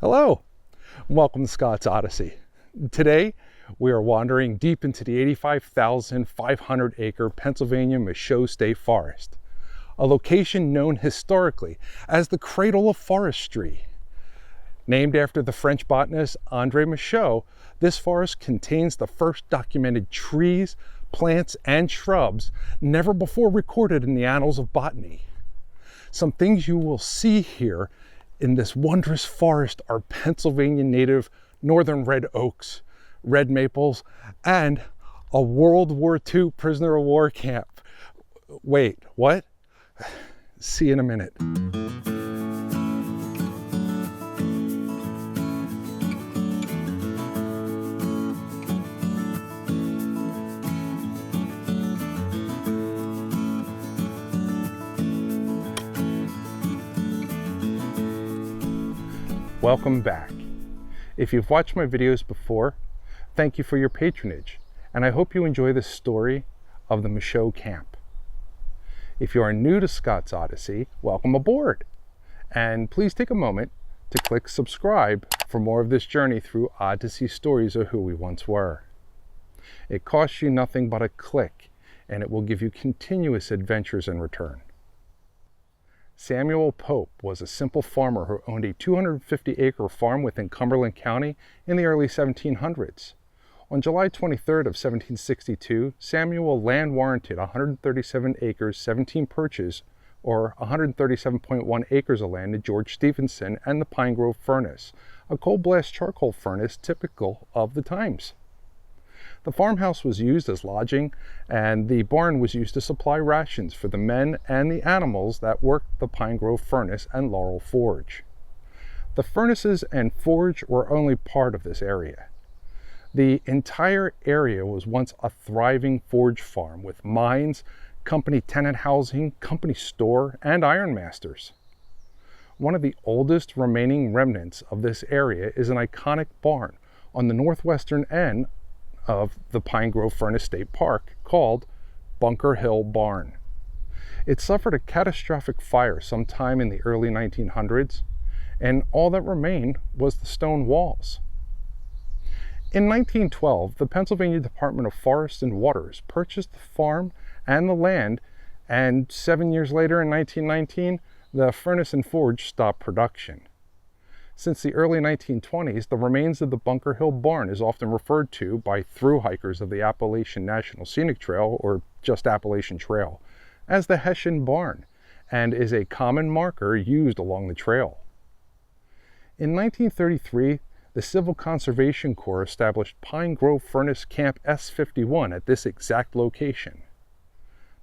Hello, welcome to Scott's Odyssey. Today, we are wandering deep into the 85,500 acre Pennsylvania Michaux State Forest, a location known historically as the cradle of forestry. Named after the French botanist André Michaux, this forest contains the first documented trees, plants, and shrubs never before recorded in the annals of botany. Some things you will see here in this wondrous forest are Pennsylvania native northern red oaks, red maples, and a World War II prisoner of war camp. Wait, what? See you in a minute. Welcome back. If you've watched my videos before, thank you for your patronage, and I hope you enjoy the story of the Michaux camp. If you are new to Scott's Odyssey, welcome aboard, and please take a moment to click subscribe for more of this journey through odd to see stories of who we once were. It costs you nothing but a click, and it will give you continuous adventures in return. Samuel Pope was a simple farmer who owned a 250-acre farm within Cumberland County in the early 1700s. On July 23rd of 1762, Samuel land warranted 137 acres, 17 perches, or 137.1 acres of land to George Stephenson and the Pine Grove Furnace, a coal blast charcoal furnace typical of the times. The farmhouse was used as lodging, and the barn was used to supply rations for the men and the animals that worked the Pine Grove Furnace and Laurel Forge. The furnaces and forge were only part of this area. The entire area was once a thriving forge farm with mines, company tenant housing, company store, and ironmasters. One of the oldest remaining remnants of this area is an iconic barn on the northwestern end of the Pine Grove Furnace State Park called Bunker Hill Barn. It suffered a catastrophic fire sometime in the early 1900s, and all that remained was the stone walls. In 1912, the Pennsylvania Department of Forests and Waters purchased the farm and the land, and 7 years later in 1919, the furnace and forge stopped production. Since the early 1920s, the remains of the Bunker Hill Barn is often referred to by thru hikers of the Appalachian National Scenic Trail, or just Appalachian Trail, as the Hessian Barn, and is a common marker used along the trail. In 1933, the Civil Conservation Corps established Pine Grove Furnace Camp S51 at this exact location.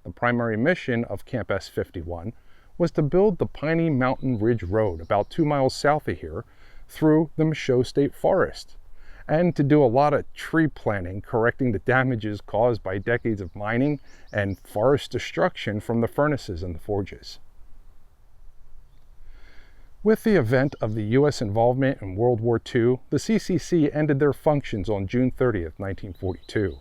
The primary mission of Camp S51 was to build the Piney Mountain Ridge Road about 2 miles south of here through the Michaux State Forest, and to do a lot of tree planting, correcting the damages caused by decades of mining and forest destruction from the furnaces and the forges. With the event of the U.S. involvement in World War II, the CCC ended their functions on June 30th, 1942.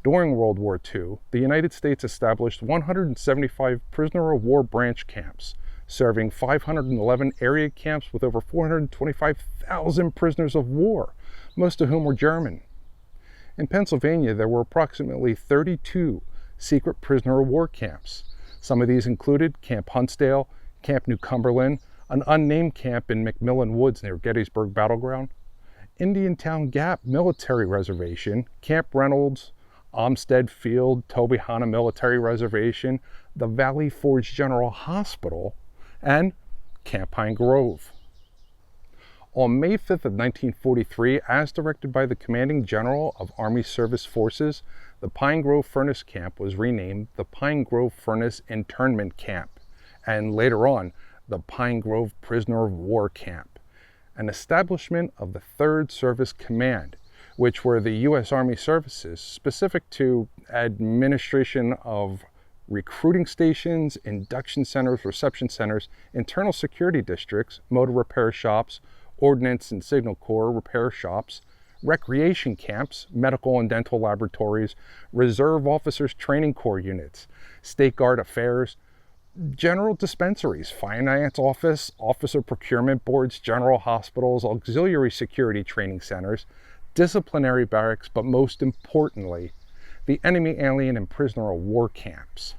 During World War II, the United States established 175 prisoner of war branch camps, serving 511 area camps with over 425,000 prisoners of war, most of whom were German. In Pennsylvania, there were approximately 32 secret prisoner of war camps. Some of these included Camp Huntsdale, Camp New Cumberland, an unnamed camp in McMillan Woods near Gettysburg Battleground, Indiantown Gap Military Reservation, Camp Reynolds, Olmsted Field, Tobyhanna Military Reservation, the Valley Forge General Hospital, and Camp Pine Grove. On May 5th of 1943, as directed by the Commanding General of Army Service Forces, the Pine Grove Furnace Camp was renamed the Pine Grove Furnace Internment Camp, and later on, the Pine Grove Prisoner of War Camp, an establishment of the 3rd Service Command, which were the U.S. Army services specific to administration of recruiting stations, induction centers, reception centers, internal security districts, motor repair shops, ordnance and signal corps repair shops, recreation camps, medical and dental laboratories, reserve officers training corps units, state guard affairs, general dispensaries, finance office, officer procurement boards, general hospitals, auxiliary security training centers, disciplinary barracks, but most importantly, the enemy, alien, and prisoner of war camps.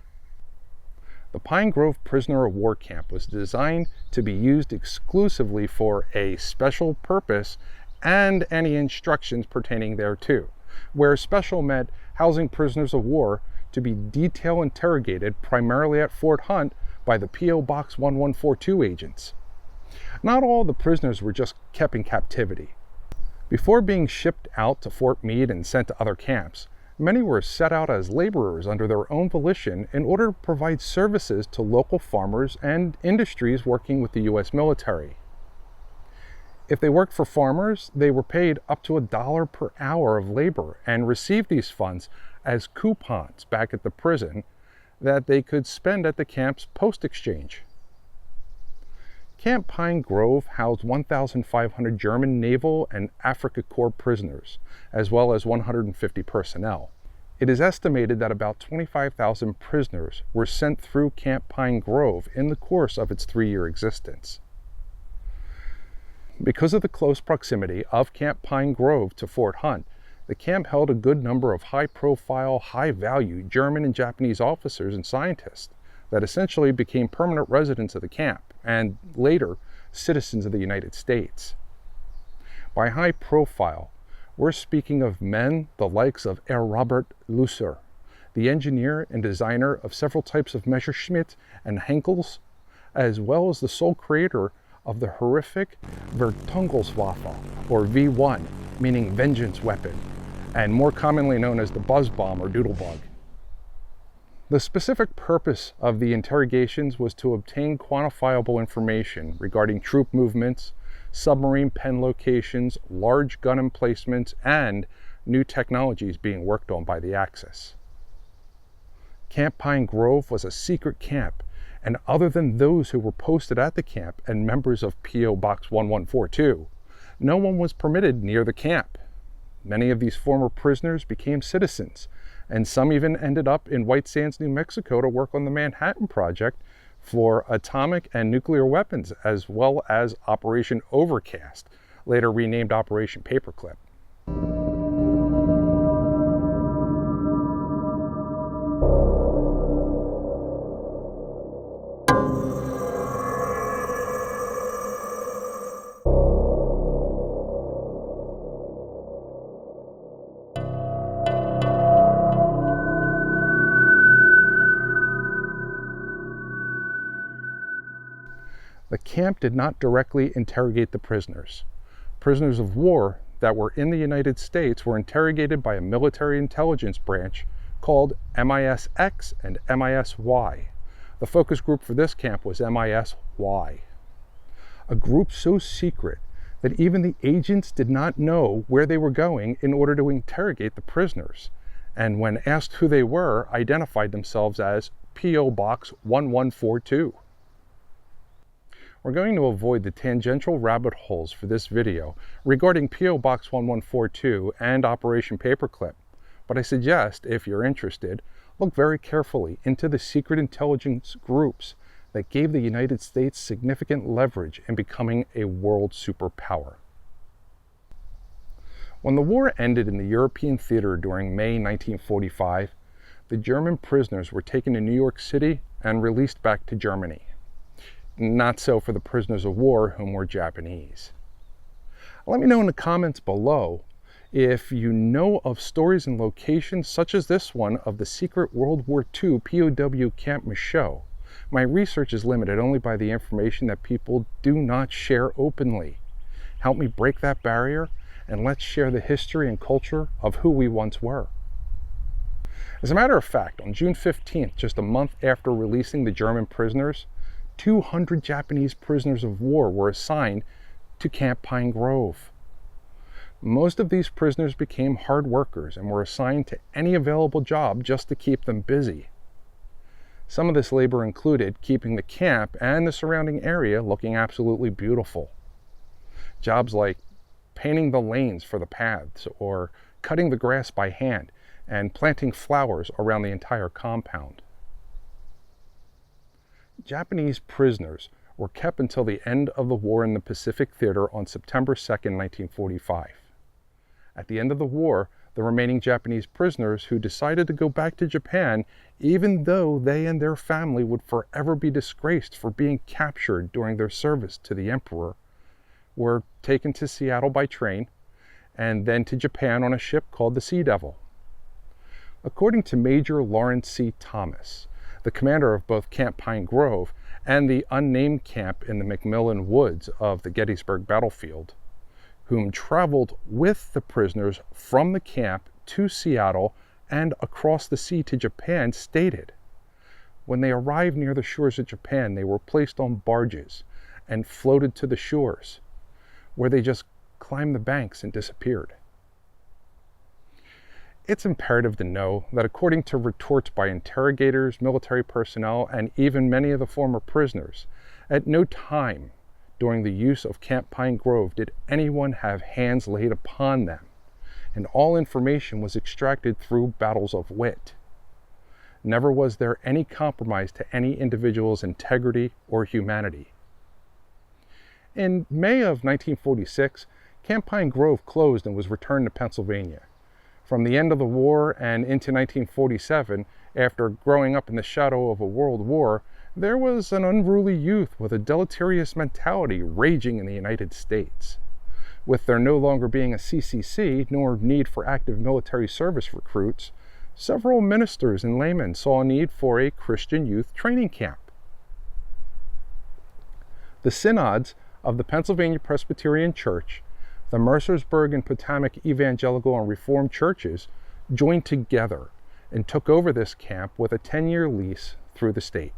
The Pine Grove Prisoner of War Camp was designed to be used exclusively for a special purpose and any instructions pertaining thereto, where special meant housing prisoners of war to be detail interrogated primarily at Fort Hunt by the P.O. Box 1142 agents. Not all the prisoners were just kept in captivity. Before being shipped out to Fort Meade and sent to other camps, many were set out as laborers under their own volition in order to provide services to local farmers and industries working with the U.S. military. If they worked for farmers, they were paid up to $1 per hour of labor and received these funds as coupons back at the prison that they could spend at the camp's post-exchange. Camp Pine Grove housed 1,500 German Naval and Afrika Korps prisoners, as well as 150 personnel. It is estimated that about 25,000 prisoners were sent through Camp Pine Grove in the course of its 3-year existence. Because of the close proximity of Camp Pine Grove to Fort Hunt, the camp held a good number of high-profile, high-value German and Japanese officers and scientists that essentially became permanent residents of the camp and later citizens of the United States. By high profile, we're speaking of men the likes of Herr Robert Lusser, the engineer and designer of several types of Messerschmitt and Henkels, as well as the sole creator of the horrific Vertungswaffe, or V1, meaning vengeance weapon, and more commonly known as the buzz bomb or doodlebug. The specific purpose of the interrogations was to obtain quantifiable information regarding troop movements, submarine pen locations, large gun emplacements, and new technologies being worked on by the Axis. Camp Pine Grove was a secret camp, and other than those who were posted at the camp and members of P.O. Box 1142, no one was permitted near the camp. Many of these former prisoners became citizens, and some even ended up in White Sands, New Mexico to work on the Manhattan Project for atomic and nuclear weapons, as well as Operation Overcast, later renamed Operation Paperclip. The camp did not directly interrogate the prisoners. Prisoners of war that were in the United States were interrogated by a military intelligence branch called MIS-X and MIS-Y. The focus group for this camp was MIS-Y, a group so secret that even the agents did not know where they were going in order to interrogate the prisoners, and when asked who they were, identified themselves as P.O. Box 1142. We're going to avoid the tangential rabbit holes for this video regarding P.O. Box 1142 and Operation Paperclip, but I suggest, if you're interested, look very carefully into the secret intelligence groups that gave the United States significant leverage in becoming a world superpower. When the war ended in the European theater during May 1945, the German prisoners were taken to New York City and released back to Germany. Not so for the prisoners of war, whom were Japanese. Let me know in the comments below if you know of stories and locations such as this one of the secret World War II POW Camp Michaux. My research is limited only by the information that people do not share openly. Help me break that barrier, and let's share the history and culture of who we once were. As a matter of fact, on June 15th, just a month after releasing the German prisoners, 200 Japanese prisoners of war were assigned to Camp Pine Grove. Most of these prisoners became hard workers and were assigned to any available job just to keep them busy. Some of this labor included keeping the camp and the surrounding area looking absolutely beautiful. Jobs like painting the lanes for the paths, or cutting the grass by hand, and planting flowers around the entire compound. Japanese prisoners were kept until the end of the war in the Pacific Theater on September 2nd, 1945. At the end of the war, the remaining Japanese prisoners who decided to go back to Japan, even though they and their family would forever be disgraced for being captured during their service to the Emperor, were taken to Seattle by train and then to Japan on a ship called the Sea Devil. According to Major Lawrence C. Thomas, the commander of both Camp Pine Grove and the unnamed camp in the McMillan Woods of the Gettysburg battlefield, whom traveled with the prisoners from the camp to Seattle and across the sea to Japan, stated, when they arrived near the shores of Japan, they were placed on barges and floated to the shores, where they just climbed the banks and disappeared. It's imperative to know that according to retorts by interrogators, military personnel, and even many of the former prisoners, at no time during the use of Camp Pine Grove did anyone have hands laid upon them, and all information was extracted through battles of wit. Never was there any compromise to any individual's integrity or humanity. In May of 1946, Camp Pine Grove closed and was returned to Pennsylvania. From the end of the war and into 1947, after growing up in the shadow of a world war, there was an unruly youth with a deleterious mentality raging in the United States. With there no longer being a CCC, nor need for active military service recruits, several ministers and laymen saw a need for a Christian youth training camp. The synods of the Pennsylvania Presbyterian Church, the Mercersburg and Potomac Evangelical and Reformed churches joined together and took over this camp with a 10-year lease through the state.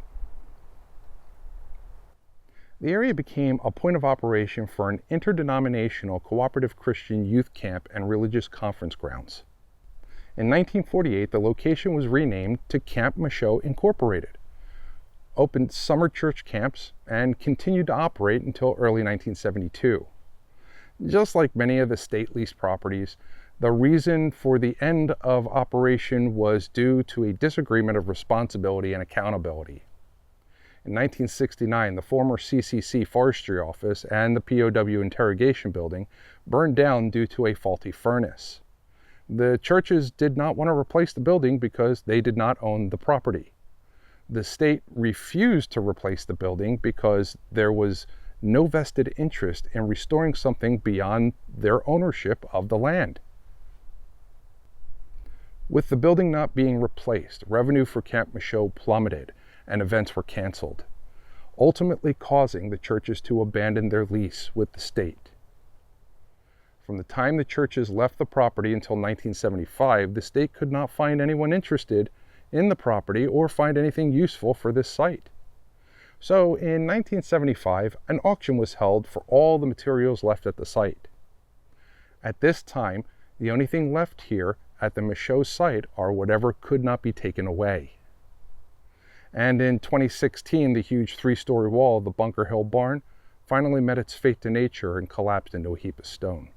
The area became a point of operation for an interdenominational cooperative Christian youth camp and religious conference grounds. In 1948, the location was renamed to Camp Michaux Incorporated, opened summer church camps, and continued to operate until early 1972. Just like many of the state-leased properties, the reason for the end of operation was due to a disagreement of responsibility and accountability. In 1969, the former CCC Forestry Office and the POW Interrogation Building burned down due to a faulty furnace. The churches did not want to replace the building because they did not own the property. The state refused to replace the building because there was no vested interest in restoring something beyond their ownership of the land. With the building not being replaced, revenue for Camp Michaux plummeted and events were canceled, ultimately causing the churches to abandon their lease with the state. From the time the churches left the property until 1975, the state could not find anyone interested in the property or find anything useful for this site. So in 1975, an auction was held for all the materials left at the site. At this time, the only thing left here at the Michaux site are whatever could not be taken away. And in 2016, the huge 3-story wall of the Bunker Hill barn finally met its fate to nature and collapsed into a heap of stone.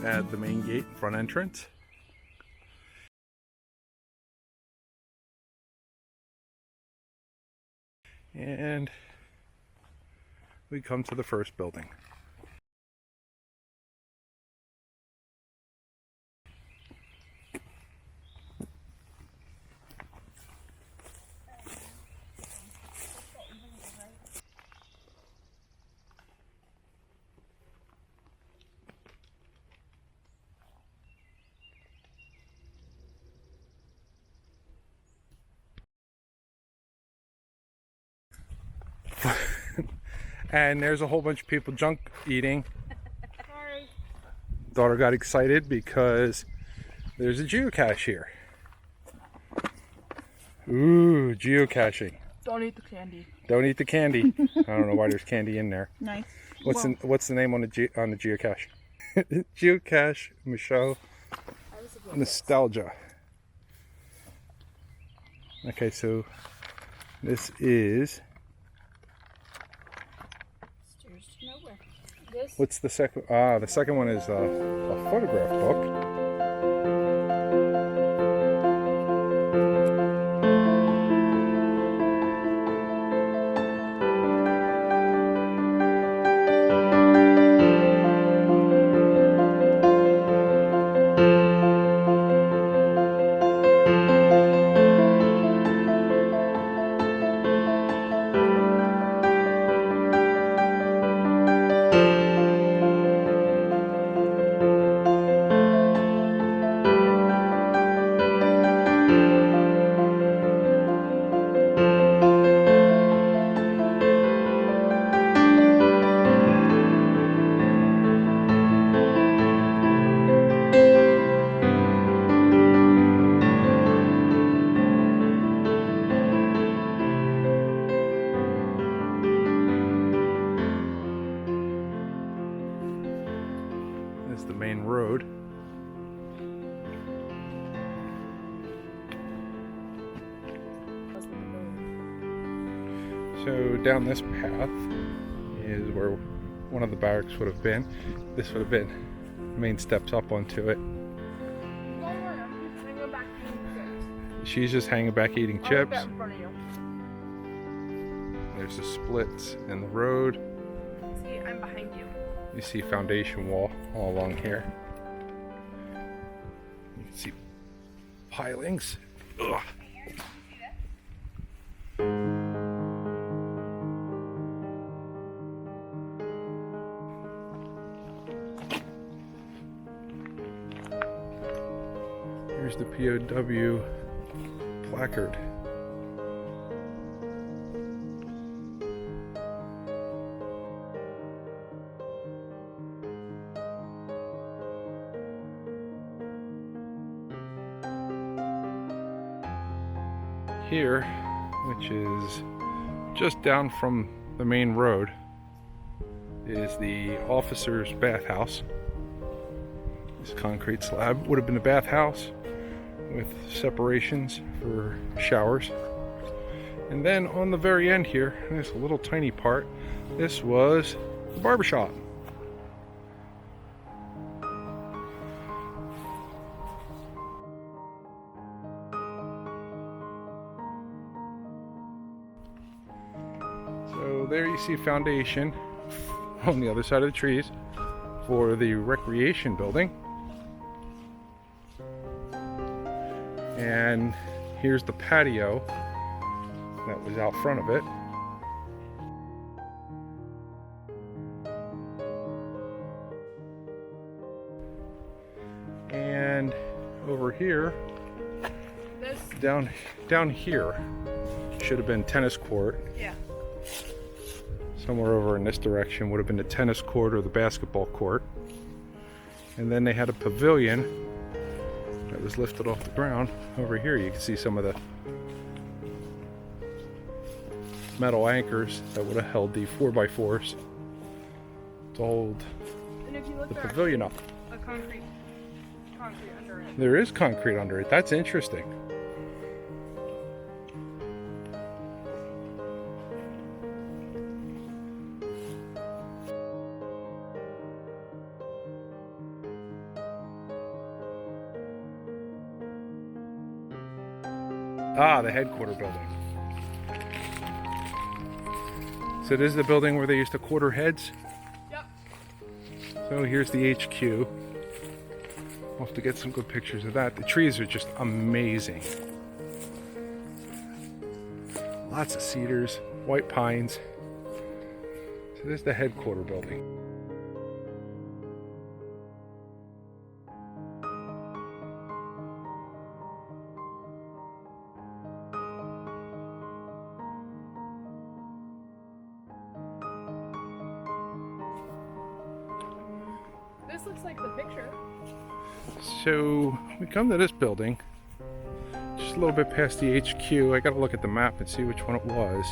at the main gate, front entrance. And we come to the first building. And there's a whole bunch of people junk eating. Sorry. Daughter got excited because there's a geocache here. Ooh, geocaching. Don't eat the candy. Don't eat the candy. I don't know why there's candy in there. Nice. What's the name on the geocache? Geocache Michaux Nostalgia. Okay, so this is. What's the second? The second one is a photograph book. This is the main road. So down this path is where one of the barracks would have been. This would have been the main steps up onto it. She's just hanging back eating chips. There's the splits in the road. See, I'm behind you. You see foundation wall all along here. You can see pilings. Ugh. Here's the POW placard. Here, which is just down from the main road, is the officer's bathhouse. This concrete slab would have been the bathhouse with separations for showers. And then on the very end here, there's a little tiny part. This was the barbershop. So there you see foundation on the other side of the trees for the recreation building. And here's the patio that was out front of it. And over here, down here, should have been tennis court. Yeah. Somewhere over in this direction would have been the tennis court or the basketball court. And then they had a pavilion that was lifted off the ground. Over here you can see some of the metal anchors that would have held the 4x4s to hold the pavilion up. A concrete under it. There is concrete under it. That's interesting. Ah, the headquarter building. So this is the building where they used to quarter heads? Yep. So here's the HQ. We'll have to get some good pictures of that. The trees are just amazing. Lots of cedars, white pines. So there's the headquarter building. This looks like the picture. So we come to this building, just a little bit past the HQ. I gotta look at the map and see which one it was.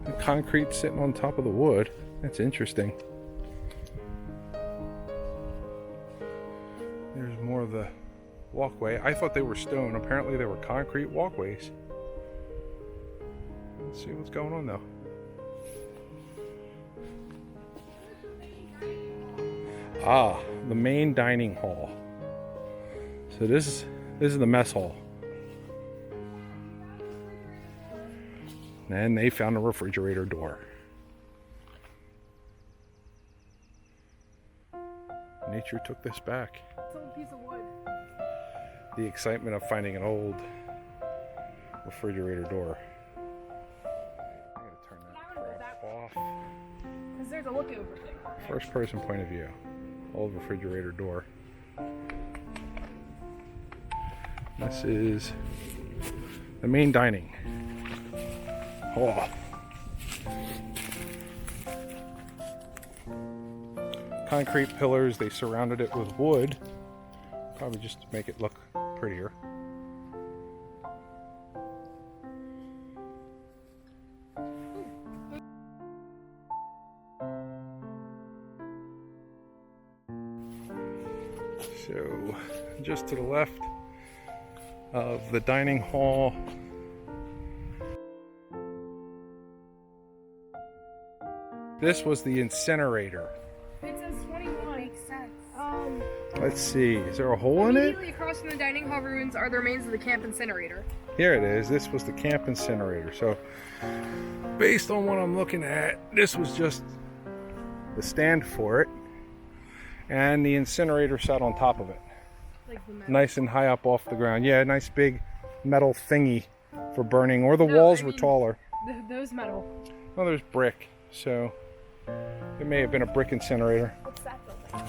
The concrete sitting on top of the wood. That's interesting. There's more of the walkway. I thought they were stone. Apparently they were concrete walkways. Let's see what's going on though. Ah, the main dining hall. So this is the mess hall. And they found a refrigerator door. Nature took this back. It's a piece of wood. The excitement of finding an old refrigerator door. I'm gonna turn that crap off. Because there's a lookover thing. First person point of view. Old refrigerator door. This is the main dining hall. Concrete pillars, they surrounded it with wood. Probably just to make it look prettier. So, just to the left of the dining hall, this was the incinerator. It says 21. Makes sense. Let's see, is there a hole in it? Immediately across from the dining hall ruins are the remains of the camp incinerator. Here it is. This was the camp incinerator. So, based on what I'm looking at, this was just the stand for it. And the incinerator sat on top of it. Like the metal. Nice and high up off the ground. Yeah, nice big metal thingy for burning. Or the No, walls I were mean, taller. Those metal. Well, there's brick. So, it may have been a brick incinerator. What's that building?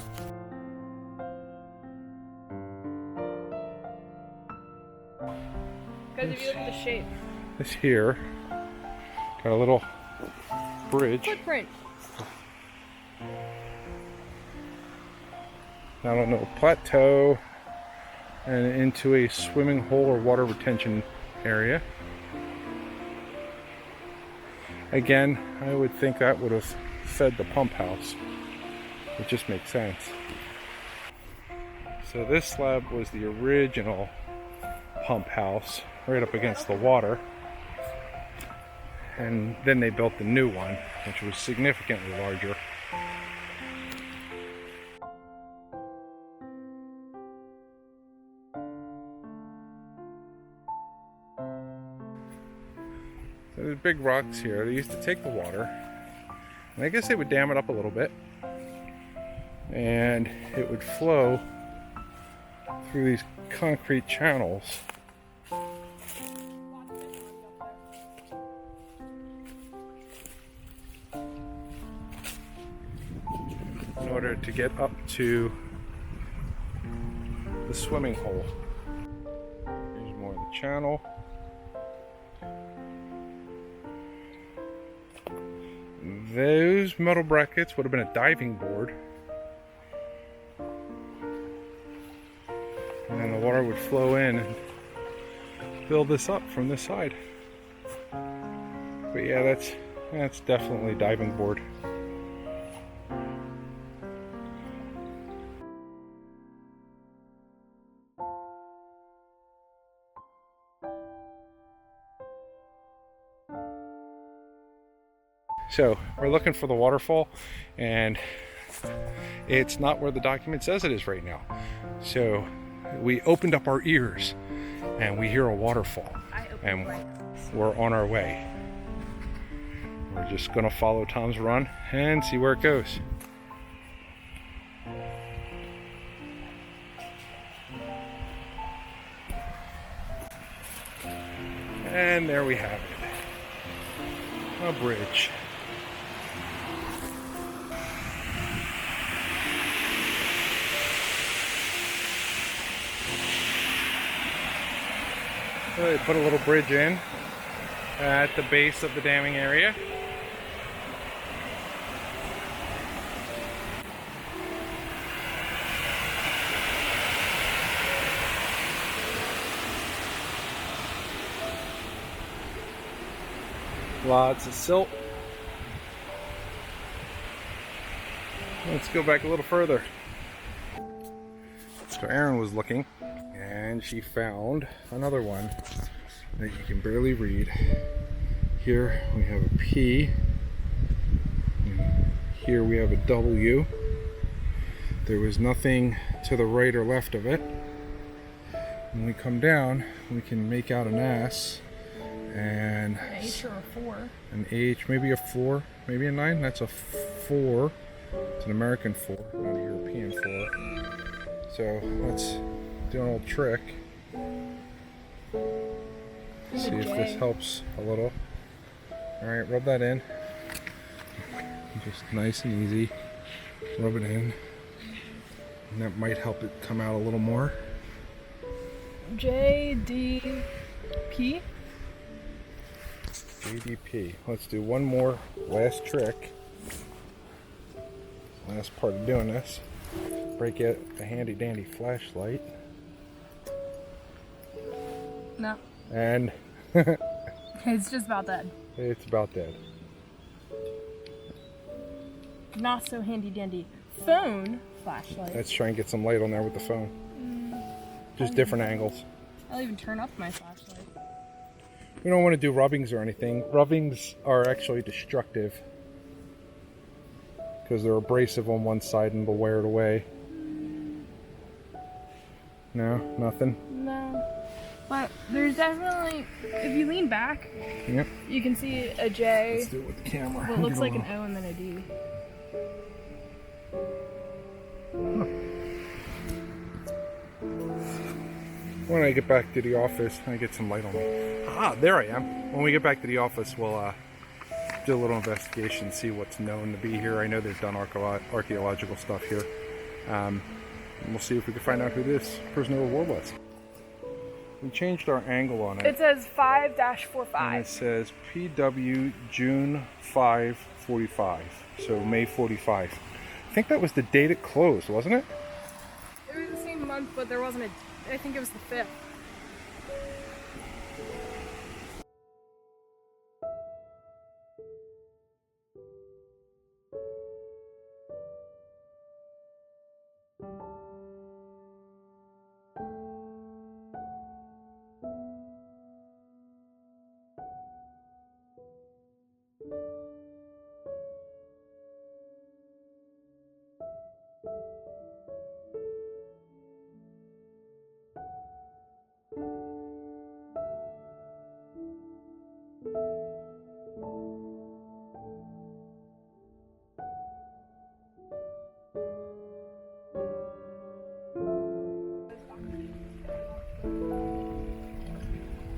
Because if you look at the shape. This here got a little bridge. Footprint. Down on a plateau and into a swimming hole or water retention area. Again, I would think that would have fed the pump house. It just makes sense. So this slab was the original pump house right up against the water. And then they built the new one, which was significantly larger. So there's big rocks here. They used to take the water, and I guess they would dam it up a little bit, and it would flow through these concrete channels. In order to get up to the swimming hole. Here's more of the channel. Those metal brackets would have been a diving board. And then the water would flow in and fill this up from this side. But yeah, that's definitely diving board. So we're looking for the waterfall, and it's not where the document says it is right now. So we opened up our ears and we hear a waterfall, and we're on our way. We're just gonna follow Tom's run and see where it goes. And there we have it, a bridge. So they put a little bridge in at the base of the damming area. Lots of silt. Let's go back a little further. So Erin was looking and she found another one that you can barely read. Here we have a P. Here we have a W. There was nothing to the right or left of it. When we come down, we can make out an S. And an H or a 4. An H, maybe a 4, maybe a 9. That's a 4. It's an American 4, not a European 4. So let's do an old trick. See if this helps a little. Alright, rub that in. Just nice and easy. Rub it in. And that might help it come out a little more. JDP? JDP. Let's do one more last trick. Last part of doing this. Break out a handy dandy flashlight. No. And It's just about dead. it's about dead. Not so handy dandy phone flashlight. Let's try and get some light on there with the phone. Just different angles. I'll even turn up my flashlight. We don't want to do rubbings or anything. Rubbings are actually destructive because they're abrasive on one side and will wear it away. No, nothing. No. But there's definitely, if you lean back, Yep. you can see a J. Let's do it with the camera. What looks like an O and then a D. When I get back to the office, I get some light on me. Ah, there I am. When we get back to the office, we'll do a little investigation, see what's known to be here. I know they've done archaeological stuff here. And we'll see if we can find out who this prisoner of war was. We changed our angle on it. It says And 5-45. it says PW June 5, 45. So May 45. I think that was the date it closed, wasn't it? It was the same month, but there wasn't a, I think it was the 5th.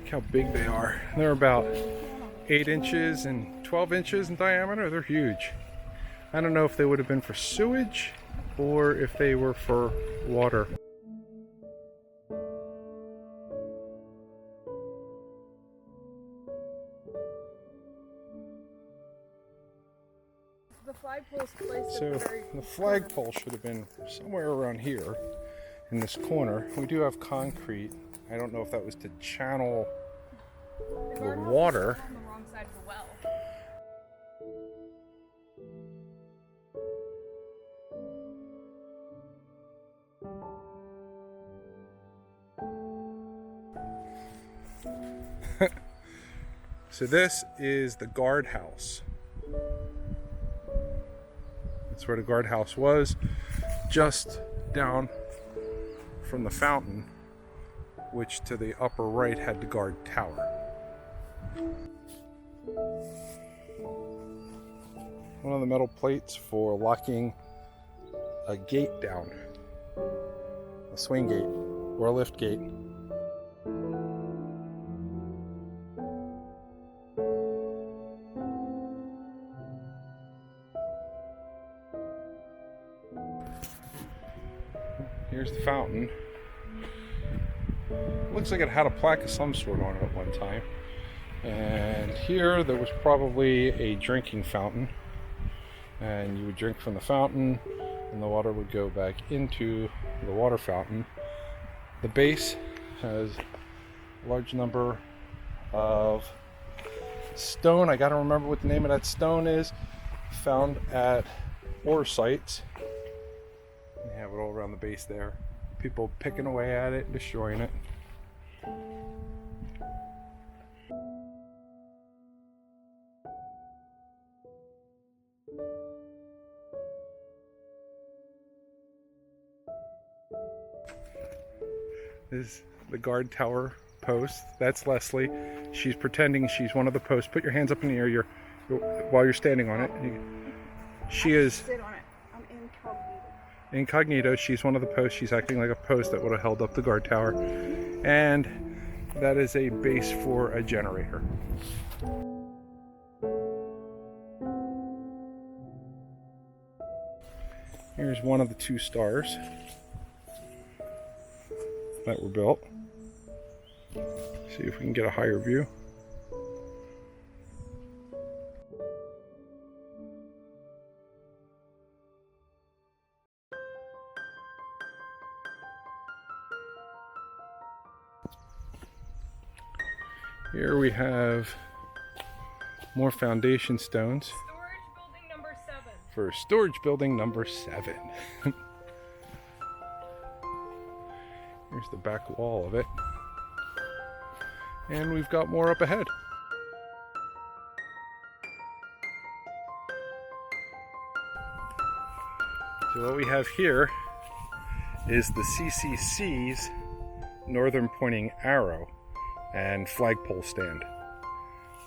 How big they are. They're about 8 inches and 12 inches in diameter. They're huge. I don't know if they would have been for sewage or if they were for water. The flagpole's placed So at the very the flagpole should have been somewhere around here in this corner. We do have concrete. I don't know if that was to channel the water. on the wrong side of the well. So this is the guardhouse. That's where the guardhouse was, just down from the fountain, which to the upper right had the guard tower. One of the metal plates for locking a gate down, a swing gate or a lift gate. Here's the fountain. Looks like it had a plaque of some sort on it at one time. And here there was probably a drinking fountain. And you would drink from the fountain and the water would go back into the water fountain. The base has a large number of stone. I gotta remember what the name of that stone is. Found at ore sites. They have it all around the base there. People picking away at it, destroying it. This is the guard tower post. That's Leslie. She's pretending she's one of the posts. Put your hands up in the air while you're standing on it. She is Sit on it. I'm incognito. incognito. She's one of the posts. She's acting like a post that would have held up the guard tower. And that is a base for a generator. Here's one of the 2 stars that were built. See if we can get a higher view. Here we have more foundation stones. Storage building number 7. For storage building number 7. Here's the back wall of it. And we've got more up ahead. So what we have here is the CCC's northern pointing arrow and flagpole stand.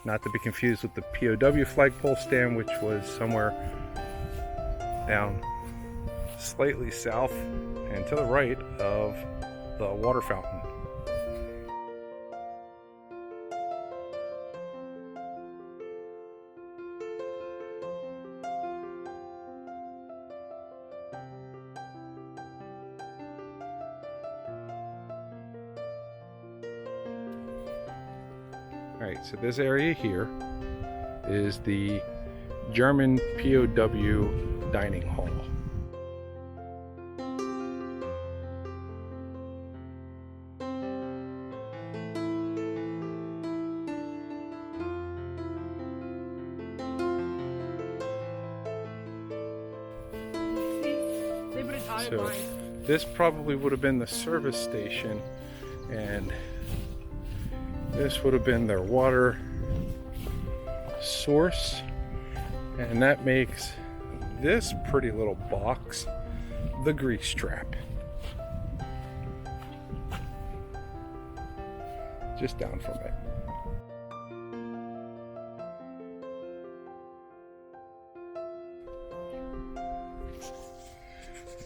Not to be confused with the POW flagpole stand, which was somewhere down slightly south and to the right of the water fountain. Alright, so this area here is the German POW dining hall. They put a dotted So line. this probably would have been the service station, and this would have been their water source, and that makes this pretty little box the grease trap. Just down from it.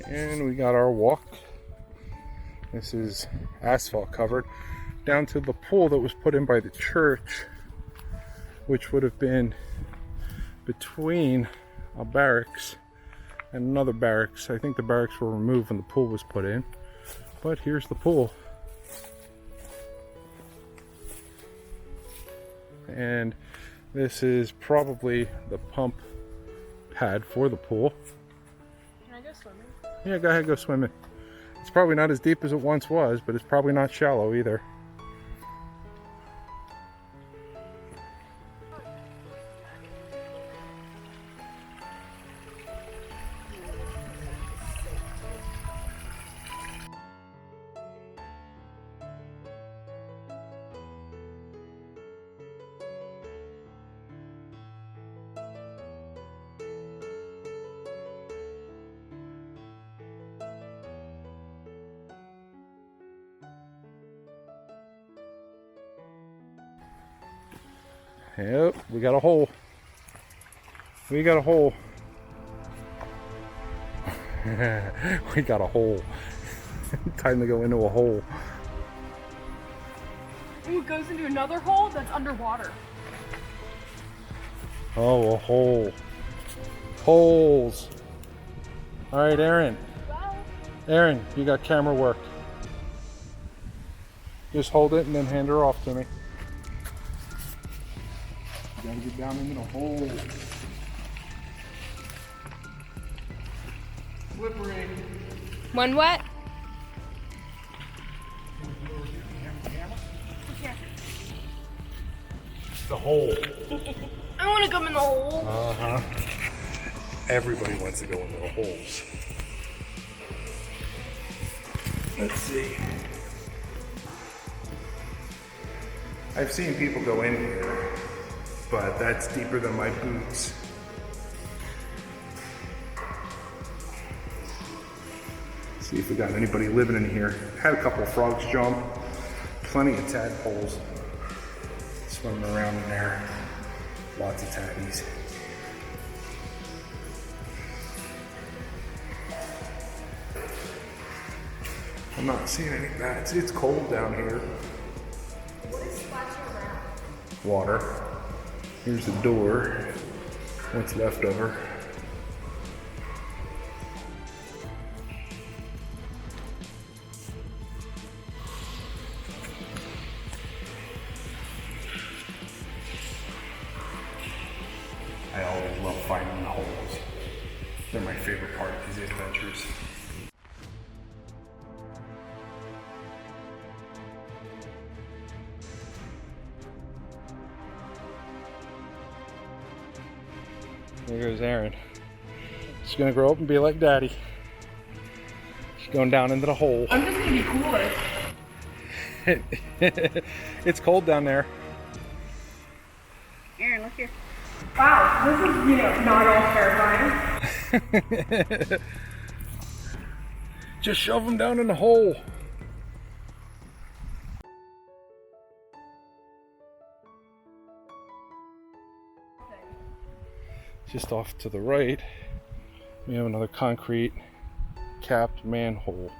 And we got our walk. This is asphalt covered down to the pool that was put in by the church, which would have been between a barracks and another barracks. I think the barracks were removed when the pool was put in, but here's the pool. And this is probably the pump pad for the pool. Can I go swimming? Yeah, go ahead, go swimming. It's probably not as deep as it once was, but it's probably not shallow either. Yep, we got a hole. We got a hole. We got a hole. Time to go into a hole. Ooh, it goes into another hole that's underwater. Oh, a hole. Holes. All right, Aaron. Well, Aaron, you got camera work. Just hold it and then hand her off to me. You gotta get down into the hole. Slippery. one what? The hole. I want to come in the hole. Uh-huh. Everybody wants to go into the holes. Let's see. I've seen people go in here, but that's deeper than my boots. See if we got anybody living in here. Had a couple of frogs jump. Plenty of tadpoles swimming around in there. Lots of tatties. I'm not seeing any bats. It's cold down here. What is splashing around? Water. Here's the door. What's left of her. I always love finding the holes. They're my favorite part of these adventures. There goes Aaron. She's gonna grow up and be like Daddy. She's going down into the hole. I'm just gonna be cooler. It's cold down there. Aaron, look here. Wow, this is, not all terrifying. Just shove them down in the hole. Just off to the right, we have another concrete capped manhole.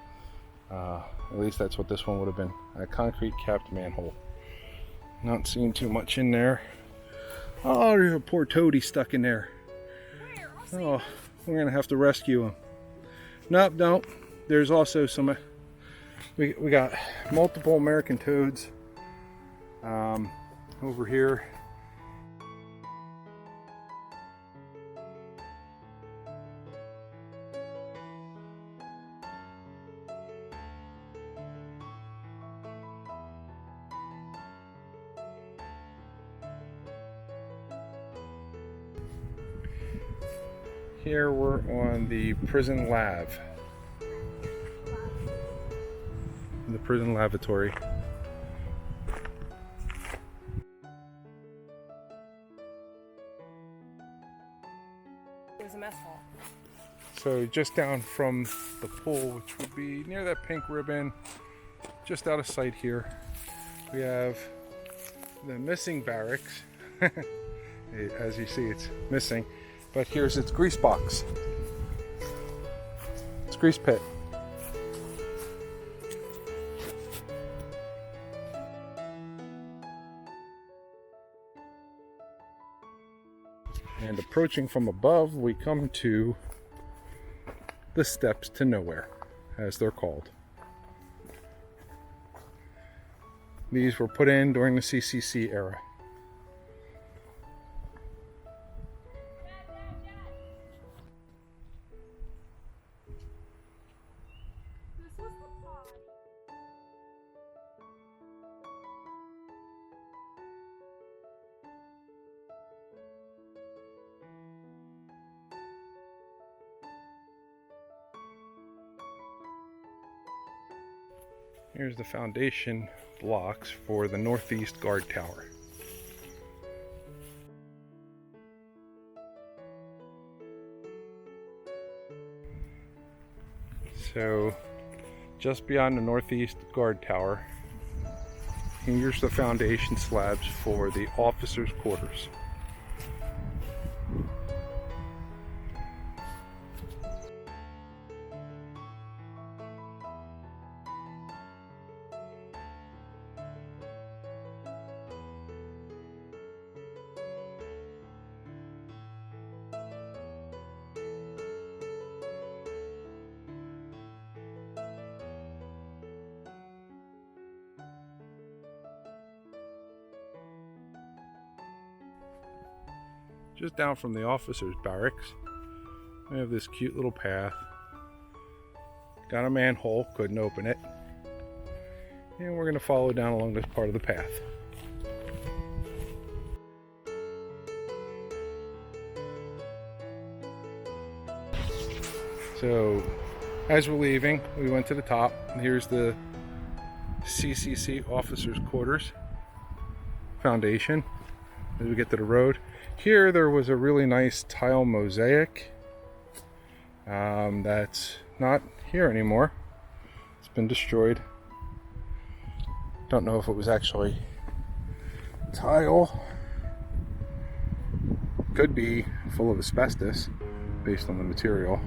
At least that's what this one would have been, a concrete capped manhole. Not seeing too much in there. Oh, there's a poor toady stuck in there. Oh, we're gonna have to rescue him. Nope, don't. There's also some, we got multiple American toads over here. Here we're on the prison lab. The prison lavatory. There's a mess hall. So just down from the pool, which would be near that pink ribbon, just out of sight here, we have the missing barracks. As you see, it's missing. But here's its grease box. It's grease pit. And approaching from above, we come to the steps to nowhere, as they're called. These were put in during the CCC era. Here's the foundation blocks for the northeast guard tower. So just beyond the northeast guard tower Here's the foundation slabs for the officers' quarters. Just down from the officers' barracks, we have this cute little path. Got a manhole, couldn't open it. And we're going to follow down along this part of the path. So, as we're leaving, we went to the top. Here's the CCC officers' quarters foundation. As we get to the road, here there was a really nice tile mosaic that's not here anymore. It's been destroyed. Don't know if it was actually tile. Could be full of asbestos based on the material,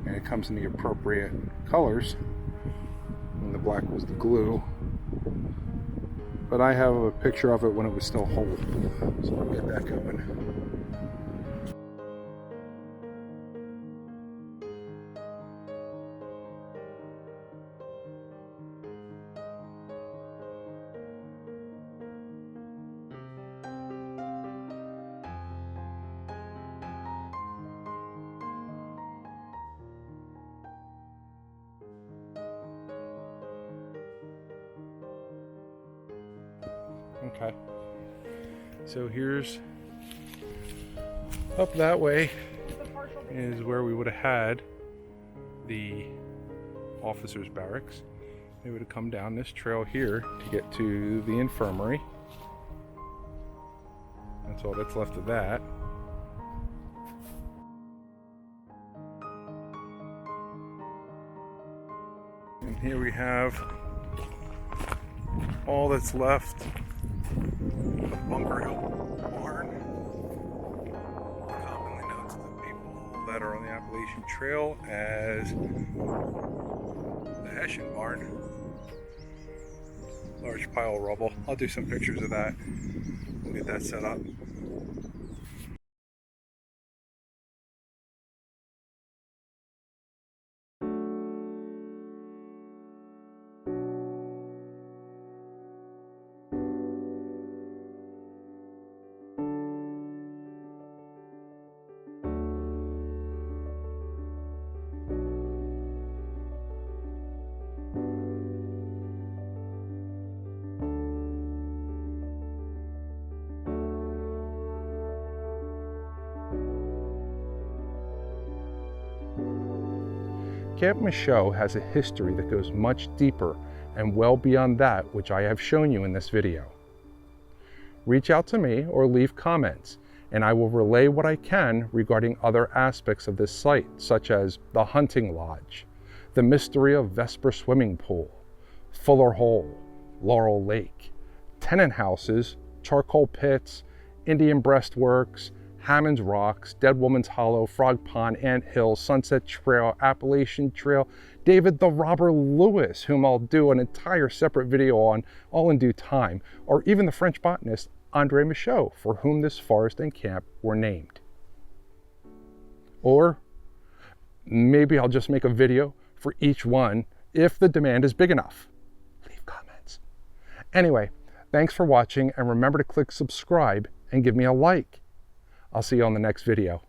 and it comes in the appropriate colors, and the black was the glue. But I have a picture of it when it was still whole, so we'll get that going. Okay, so here's up that way is where we would have had the officers' barracks. They would have come down this trail here to get to the infirmary. That's all that's left of that. And here we have all that's left of Bunker Hill Barn, commonly known to the people that are on the Appalachian Trail as the Hessian Barn. Large pile of rubble. I'll do some pictures of that. We'll get that set up. Camp Michaux has a history that goes much deeper and well beyond that which I have shown you in this video. Reach out to me or leave comments, and I will relay what I can regarding other aspects of this site, such as the hunting lodge, the mystery of Vesper Swimming Pool, Fuller Hole, Laurel Lake, tenant houses, charcoal pits, Indian breastworks, Hammond's Rocks, Dead Woman's Hollow, Frog Pond, Ant Hill, Sunset Trail, Appalachian Trail, David the Robber Lewis, whom I'll do an entire separate video on, all in due time, or even the French botanist Andre Michaux, for whom this forest and camp were named. Or maybe I'll just make a video for each one if the demand is big enough. Leave comments. Anyway, thanks for watching, and remember to click subscribe and give me a like. I'll see you on the next video.